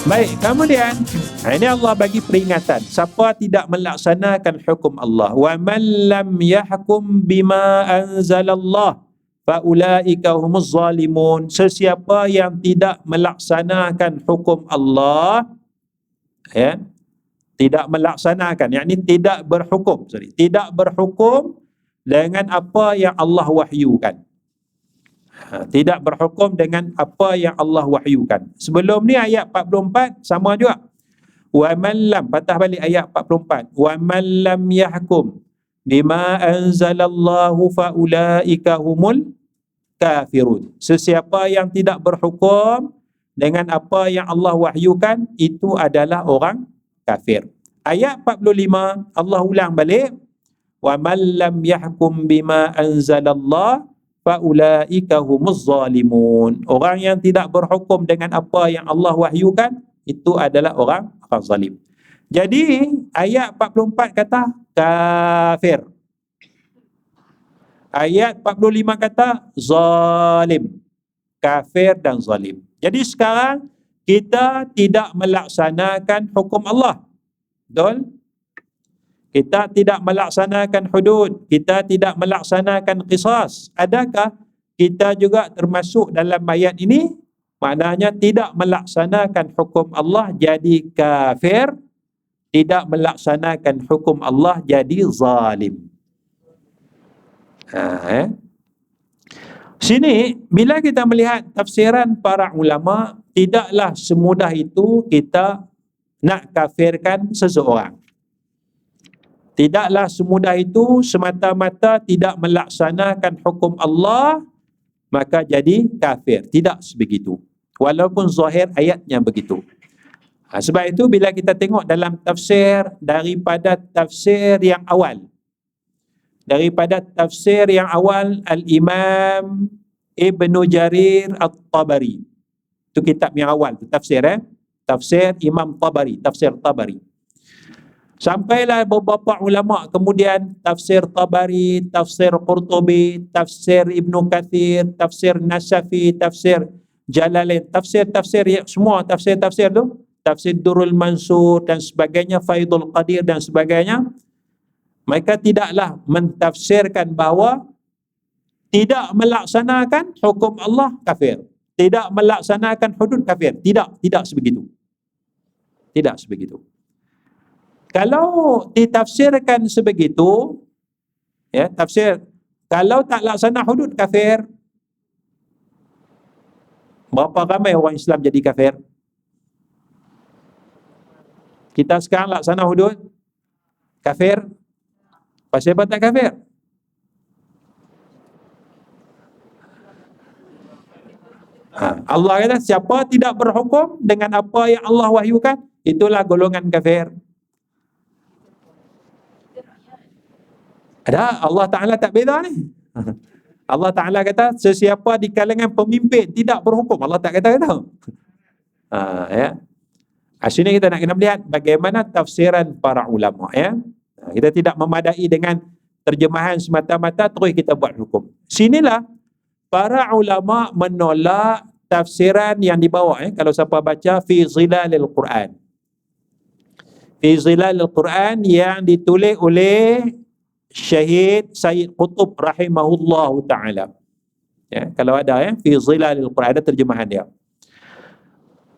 Baik, kemudian ini Allah bagi peringatan, siapa tidak melaksanakan hukum Allah, wa man lam yahkum bima anzalallah fa ulaika humuz zalimun. Sesiapa yang tidak melaksanakan hukum Allah, ya, tidak melaksanakan, yakni tidak berhukum, tidak berhukum dengan apa yang Allah wahyukan. Tidak berhukum dengan apa yang Allah wahyukan. Sebelum ni ayat 44 sama juga. Wa man lam, patah balik ayat 44. Wa man lam yahkum bima anzalallahu fa ulaika humul kafirun. Sesiapa yang tidak berhukum dengan apa yang Allah wahyukan, itu adalah orang kafir. Ayat 45 Allah ulang balik. Wa man lam yahkum bima anzalallah faulaika humuz zalimun. Orang yang tidak berhukum dengan apa yang Allah wahyukan, itu adalah orang zalim. Jadi ayat 44 kata kafir. Ayat 45 kata zalim. Kafir dan zalim. Jadi sekarang kita tidak melaksanakan hukum Allah. Betul? Kita tidak melaksanakan hudud, kita tidak melaksanakan qisas. Adakah kita juga termasuk dalam ayat ini? Maknanya tidak melaksanakan hukum Allah jadi kafir, tidak melaksanakan hukum Allah jadi zalim. Sini, bila kita melihat tafsiran para ulama, tidaklah semudah itu kita nak kafirkan seseorang. Tidaklah semudah itu semata-mata tidak melaksanakan hukum Allah, maka jadi kafir. Tidak sebegitu. Walaupun zahir ayatnya begitu. Sebab itu bila kita tengok dalam tafsir daripada tafsir yang awal. Daripada tafsir yang awal, Al-Imam Ibnu Jarir At-Tabari. Itu kitab yang awal, tafsir. Tafsir Imam Tabari, tafsir Tabari. Sampailah beberapa ulama kemudian tafsir Tabari, tafsir Qurtubi, tafsir Ibnu Kathir, tafsir Nasafi, tafsir Jalalain, tafsir-tafsir semua tafsir-tafsir tu, tafsir Durrul Mansur dan sebagainya, Faidul Qadir dan sebagainya. Mereka tidaklah mentafsirkan bahawa tidak melaksanakan hukum Allah kafir, tidak melaksanakan hudud kafir. Tidak sebegitu. Tidak sebegitu. Kalau ditafsirkan sebegitu, ya, tafsir kalau tak laksana hudud kafir, berapa ramai orang Islam jadi kafir? Kita sekarang laksana hudud kafir, pasal apa tak kafir? Allah kata siapa tidak berhukum dengan apa yang Allah wahyukan, itulah golongan kafir. Ada, Allah Ta'ala tak beza ni. Allah Ta'ala kata sesiapa di kalangan pemimpin tidak berhukum, Allah tak kata gitu. Ya. Sini kita nak kena melihat bagaimana tafsiran para ulama, ya. Kita tidak memadai dengan terjemahan semata-mata terus kita buat hukum. Sinilah para ulama menolak tafsiran yang dibawa, kalau siapa baca Fi Zilalil Quran. Fi Zilalil Quran yang ditulis oleh Syahid Sayyid Qutb rahimahullahu ta'ala. Ya, kalau ada, Fi Zilalil Quran, ada terjemahan dia.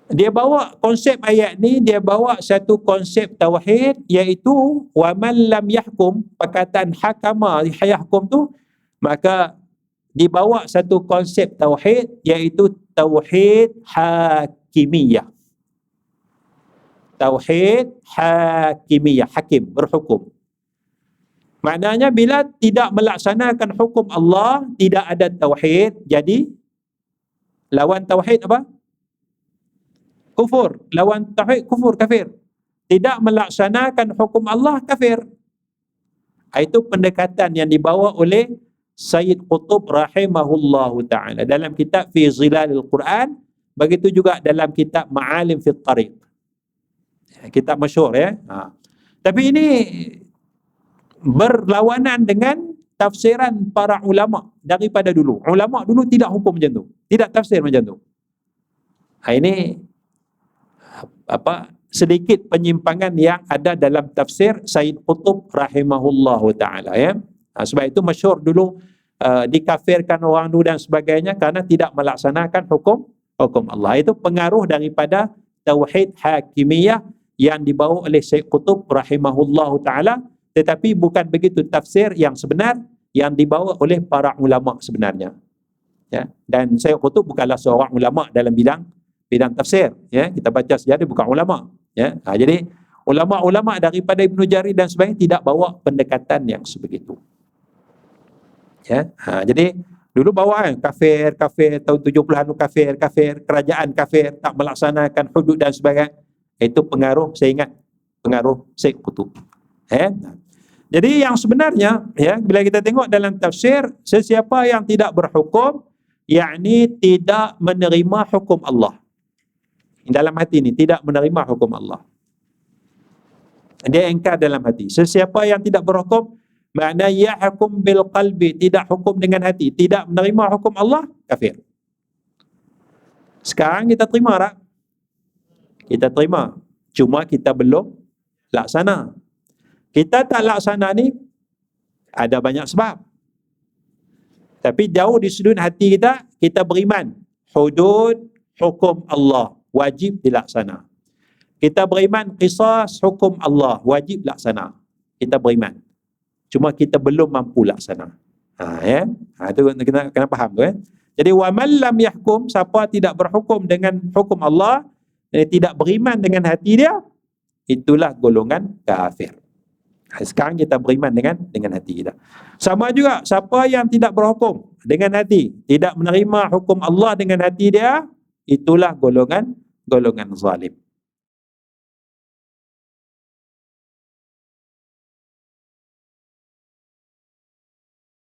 Dia bawa konsep ayat ni, dia bawa satu konsep tauhid, iaitu wa man lam yahkum, perkataan hakama yahkum tu, maka dibawa satu konsep tauhid, iaitu tauhid hakimiyah. Tauhid hakimiyah, hakim, berhukum. Maknanya bila tidak melaksanakan hukum Allah, tidak ada tauhid, jadi lawan tauhid apa? Kufur. Lawan tauhid kufur, kafir. Tidak melaksanakan hukum Allah, kafir. Itu pendekatan yang dibawa oleh Sayyid Qutb rahimahullahu ta'ala dalam kitab Fi Zilalil Quran, begitu juga dalam kitab Ma'alim Fit Tariq. Kitab masyhur, ya. Tapi ini berlawanan dengan tafsiran para ulama daripada dulu. Ulama dulu tidak hukum macam tu, tidak tafsir macam tu. Ini sedikit penyimpangan yang ada dalam tafsir Sayyid Qutb rahimahullahu taala, ya. Sebab itu masyhur dulu dikafirkan orang dulu dan sebagainya kerana tidak melaksanakan hukum Allah. Itu pengaruh daripada tauhid hakimiyah yang dibawa oleh Sayyid Qutb rahimahullahu taala, tetapi bukan begitu tafsir yang sebenar yang dibawa oleh para ulama sebenarnya, ya. Dan Sayyid Qutb bukanlah seorang ulama dalam bidang tafsir, ya. Kita baca sejarah bukan ulama, ya. Jadi ulama-ulama daripada Ibnu Jarir dan sebagainya tidak bawa pendekatan yang sebegitu, ya. Jadi dulu bawa kafir tahun 70-an, kafir kerajaan kafir, tak melaksanakan hudud dan sebagainya. Itu pengaruh, saya ingat pengaruh Sayyid Qutb, ya. Jadi yang sebenarnya, ya, bila kita tengok dalam tafsir, sesiapa yang tidak berhukum, yakni tidak menerima hukum Allah. Dalam hati ini tidak menerima hukum Allah. Dia engkar dalam hati. Sesiapa yang tidak berhukum, makna yahkum bil qalbi, tidak hukum dengan hati, tidak menerima hukum Allah, kafir. Sekarang kita terima tak? Kita terima. Cuma kita belum laksana. Kita tak laksana ni ada banyak sebab. Tapi jauh di sudut hati kita, kita beriman. Hudud hukum Allah wajib dilaksana. Kita beriman qisas hukum Allah wajib laksana. Kita beriman. Cuma kita belum mampu laksana. Ya. Itu kita kena faham tu, ya. Jadi wa man lam yahkum, siapa tidak berhukum dengan hukum Allah, tidak beriman dengan hati dia, itulah golongan kafir. Sekarang kita beriman dengan hati kita. Sama juga, siapa yang tidak berhukum dengan hati, tidak menerima hukum Allah dengan hati dia, itulah golongan zalim.